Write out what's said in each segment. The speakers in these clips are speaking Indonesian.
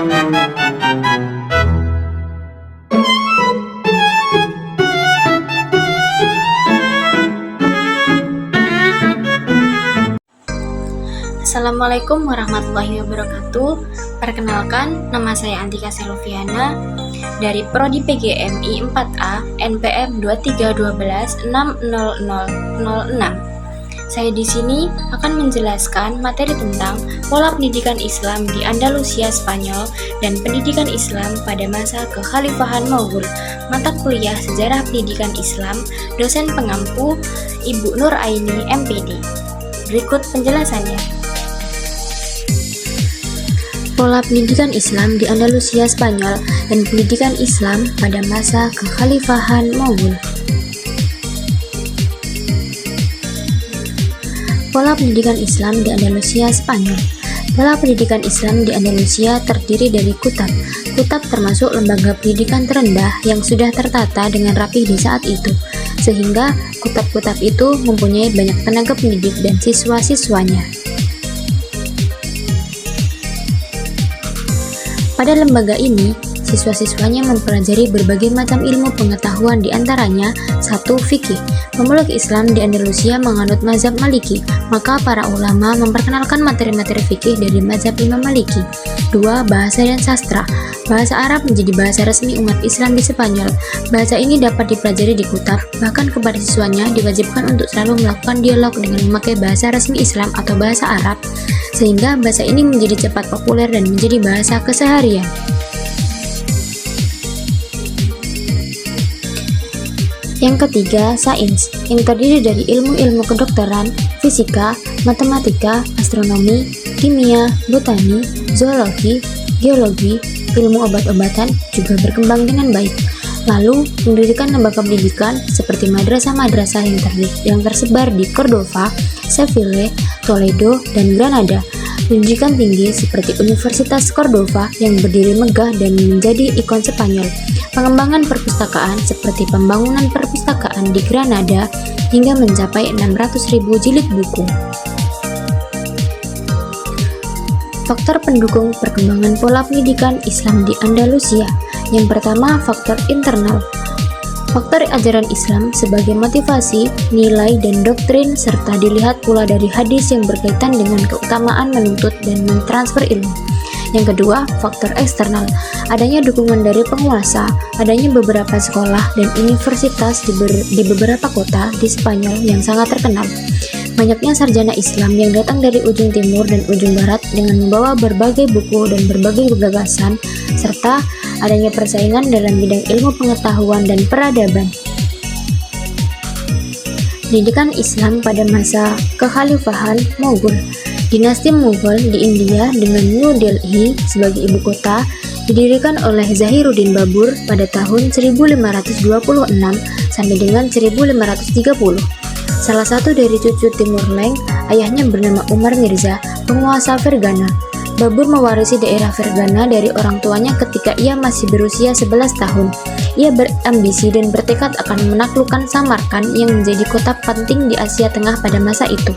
Assalamualaikum warahmatullahi wabarakatuh. Perkenalkan, nama saya Antika Seloviana dari Prodi PGMI 4A NPM 2312600006. Saya di sini akan menjelaskan materi tentang pola pendidikan Islam di Andalusia Spanyol dan pendidikan Islam pada masa kekhalifahan Maghul. Mata kuliah Sejarah Pendidikan Islam, dosen pengampu Ibu Nur Aini MPD. Berikut penjelasannya. Pola pendidikan Islam di Andalusia Spanyol dan pendidikan Islam pada masa kekhalifahan Maghul. Pola pendidikan Islam di Andalusia Spanyol. Pola pendidikan Islam di Andalusia terdiri dari kutab. Kutab termasuk lembaga pendidikan terendah yang sudah tertata dengan rapih di saat itu, sehingga kutab-kutab itu mempunyai banyak tenaga pendidik dan siswa-siswanya. Pada lembaga ini, siswa-siswanya mempelajari berbagai macam ilmu pengetahuan, di antaranya 1. Fikih. Pemeluk Islam di Andalusia menganut mazhab Maliki, maka para ulama memperkenalkan materi-materi fikih dari mazhab Imam Maliki. 2. Bahasa dan sastra. Bahasa Arab menjadi bahasa resmi umat Islam di Spanyol. Bahasa ini dapat dipelajari di kutab, bahkan kepada siswanya diwajibkan untuk selalu melakukan dialog dengan memakai bahasa resmi Islam atau bahasa Arab, sehingga bahasa ini menjadi cepat populer dan menjadi bahasa keseharian. Yang ketiga, sains, yang terdiri dari ilmu-ilmu kedokteran, fisika, matematika, astronomi, kimia, botani, zoologi, geologi, ilmu obat-obatan juga berkembang dengan baik. Lalu, mendirikan lembaga pendidikan seperti madrasah-madrasah yang tersebar di Cordova, Seville, Toledo, dan Granada. Pendidikan tinggi seperti Universitas Cordova yang berdiri megah dan menjadi ikon Spanyol. Pengembangan perpustakaan seperti pembangunan perpustakaan di Granada hingga mencapai 600.000 jilid buku. Faktor pendukung perkembangan pola pendidikan Islam di Andalusia. Yang pertama, faktor internal. Faktor ajaran Islam sebagai motivasi, nilai, dan doktrin, serta dilihat pula dari hadis yang berkaitan dengan keutamaan menuntut dan mentransfer ilmu. Yang kedua, faktor eksternal. Adanya dukungan dari penguasa, adanya beberapa sekolah dan universitas di beberapa kota di Spanyol yang sangat terkenal. Banyaknya sarjana Islam yang datang dari ujung timur dan ujung barat dengan membawa berbagai buku dan berbagai gagasan, serta adanya persaingan dalam bidang ilmu pengetahuan dan peradaban. Pendidikan Islam pada masa kekhalifahan Maghul. Dinasti Mughal di India dengan New Delhi sebagai ibu kota didirikan oleh Zahiruddin Babur pada tahun 1526 sampai dengan 1530. Salah satu dari cucu Timur Leng, ayahnya bernama Umar Mirza, penguasa Fergana. Babur mewarisi daerah Fergana dari orang tuanya ketika ia masih berusia 11 tahun. Ia berambisi dan bertekad akan menaklukkan Samarkand yang menjadi kota penting di Asia Tengah pada masa itu.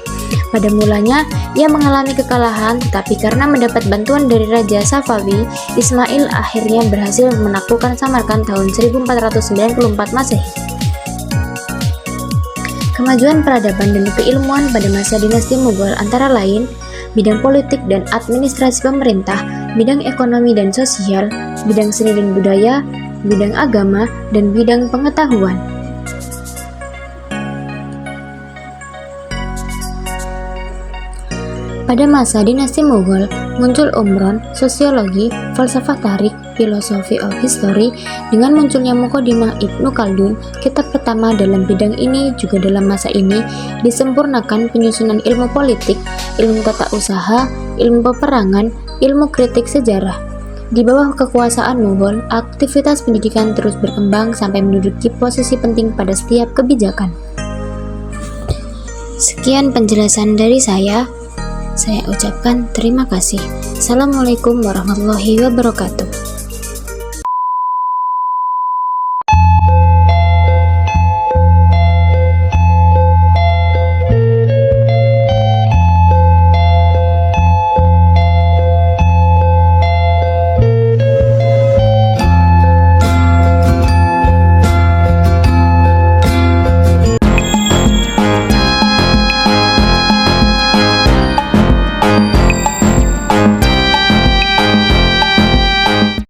Pada mulanya, ia mengalami kekalahan, tetapi karena mendapat bantuan dari Raja Safawi, Ismail akhirnya berhasil menaklukkan Samarkand tahun 1494 Masehi. Kemajuan peradaban dan keilmuan pada masa dinasti Mughal antara lain bidang politik dan administrasi pemerintah, bidang ekonomi dan sosial, bidang seni dan budaya, bidang agama, dan bidang pengetahuan. Pada masa dinasti Mughal, muncul umron, sosiologi, falsafah tarik, philosophy of history. Dengan munculnya Muqaddimah Ibnu Khaldun, kitab pertama dalam bidang ini, juga dalam masa ini disempurnakan penyusunan ilmu politik, ilmu tata usaha, ilmu peperangan, ilmu kritik sejarah. Di bawah kekuasaan Mughal, aktivitas pendidikan terus berkembang sampai menduduki posisi penting pada setiap kebijakan. Sekian penjelasan dari saya ucapkan terima kasih. Assalamualaikum warahmatullahi wabarakatuh.